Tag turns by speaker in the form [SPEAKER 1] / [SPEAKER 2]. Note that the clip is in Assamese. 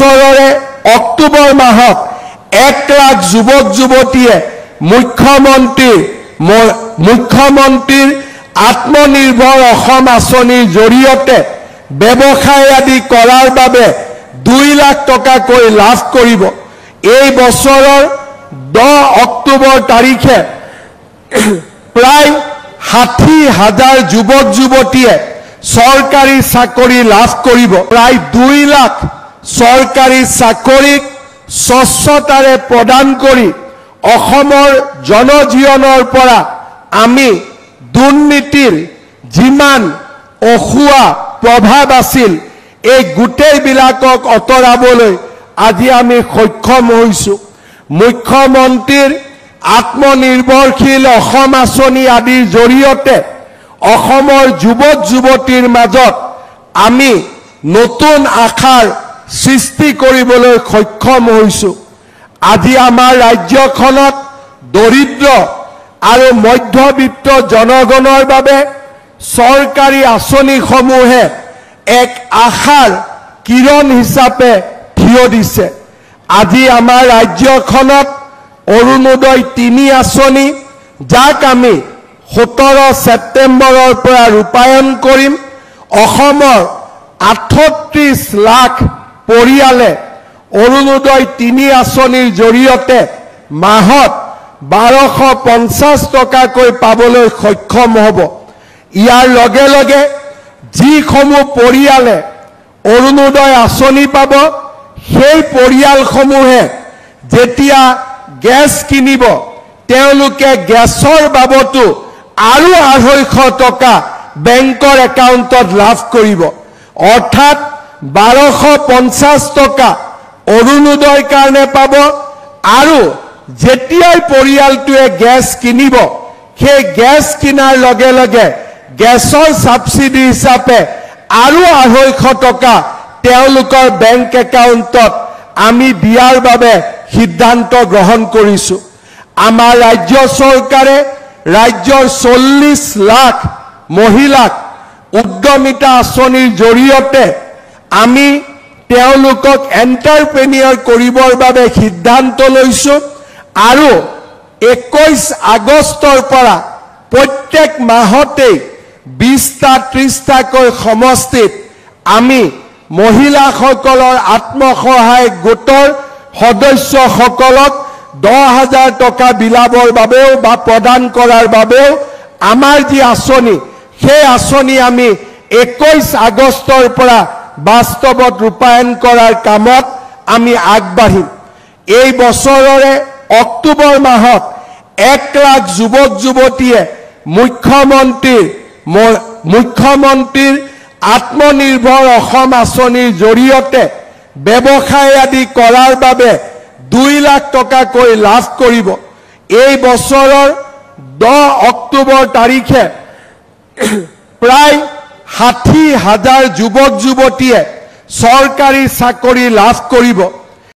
[SPEAKER 1] বছৰৰে অক্টোবৰ মাহত 1 লাখ যুৱক যুৱতীয়ে মুখ্যমন্ত্ৰীৰ আত্মনিৰ্ভৰ অসম আঁচনিৰ জৰিয়তে ব্যৱসায় আদি কৰাৰ বাবে 2 লাখ টকাকৈ লাভ কৰিব। এই বছৰৰ 10 অক্টোবৰ তাৰিখে প্ৰায় 60,000 যুৱক যুৱতীয়ে চৰকাৰী চাকৰি লাভ কৰিব। প্ৰায় 2 লাখ চৰকাৰী চাকৰিক স্বচ্ছতাৰে প্ৰদান কৰি অসমৰ জনজীৱনৰ পৰা আমি দুৰ্নীতিৰ যিমান অসুৱা প্ৰভাৱ আছিল এই গোটেইবিলাকক অতৰাবলৈ আজি আমি সক্ষম হৈছোঁ। মুখ্যমন্ত্ৰীৰ আত্মনিৰ্ভৰশীল অসম আঁচনি আদিৰ জৰিয়তে অসমৰ যুৱক যুৱতীৰ মাজত আমি নতুন আশাৰ সৃষ্টি কৰিবলৈ সক্ষম হৈছোঁ। আজি আমাৰ ৰাজ্যখনত দৰিদ্ৰ আৰু মধ্যবিত্ত জনগণৰ বাবে চৰকাৰী আঁচনিসমূহে এক আশাৰ কিৰণ হিচাপে থিয় দিছে। আজি আমাৰ ৰাজ্যখনত অৰুণোদয় 3 আঁচনি, যাক আমি 17 ছেপ্টেম্বৰৰ পৰা ৰূপায়ণ কৰিম। অসমৰ 38 লাখ পৰিয়ালে অৰুণোদয় 3 আঁচনিৰ জৰিয়তে মাহত 1250 টকাকৈ পাবলৈ সক্ষম হ'ব। ইয়াৰ লগে লগে যিসমূহ পৰিয়ালে অৰুণোদয় আঁচনি পাব সেই পৰিয়ালসমূহে যেতিয়া গেছ কিনিব তেওঁলোকে গেছৰ বাবতো আৰু 250 টকা বেংকৰ একাউণ্টত লাভ কৰিব। অৰ্থাৎ 1250 টকা অৰুণোদয়ৰ কাৰণে পাব আৰু যেতিয়াই পৰিয়ালটোৱে গেছ কিনিব সেই গেছ কিনাৰ লগে লগে গেছৰ সাবসিডি হিচাপে আৰু 250 টকা তেওঁলোকৰ বেংক একাউণ্টত আমি দিয়াৰ বাবে সিদ্ধান্ত গ্ৰহণ কৰিছোঁ। আমাৰ ৰাজ্য চৰকাৰে ৰাজ্যৰ 40 লাখ মহিলাক উদ্যমিতা আঁচনিৰ জৰিয়তে আমি তেওঁলোকক এণ্টাৰপ্ৰেনিয়ৰ কৰিবৰ বাবে সিদ্ধান্ত লৈছোঁ আৰু 21 আগষ্টৰ পৰা প্ৰত্যেক মাহতেই 20-30টাকৈ সমষ্টিত আমি মহিলাসকলৰ আত্মসহায়ক গোটৰ সদস্যসকলক 10,000 টকা বিলাবৰ বাবেও বা প্ৰদান কৰাৰ বাবেও আমাৰ যি আঁচনি সেই আঁচনি আমি 21 আগষ্টৰ পৰা বাস্তৱত ৰূপায়ণ কৰাৰ কামত আমি আগবাঢ়িম। এই বছৰৰে অক্টোবৰ মাহত 1 লাখ যুৱক যুৱতীয়ে মুখ্যমন্ত্ৰীৰ আত্মনিৰ্ভৰ অসম আঁচনিৰ জৰিয়তে ব্যৱসায় আদি কৰাৰ বাবে 2 লাখ টকাকৈ লাভ কৰিব। এই বছৰৰ 10 অক্টোবৰ তাৰিখে প্ৰায় 60,000 যুৱক যুৱতীয়ে চৰকাৰী চাকৰি লাভ কৰিব।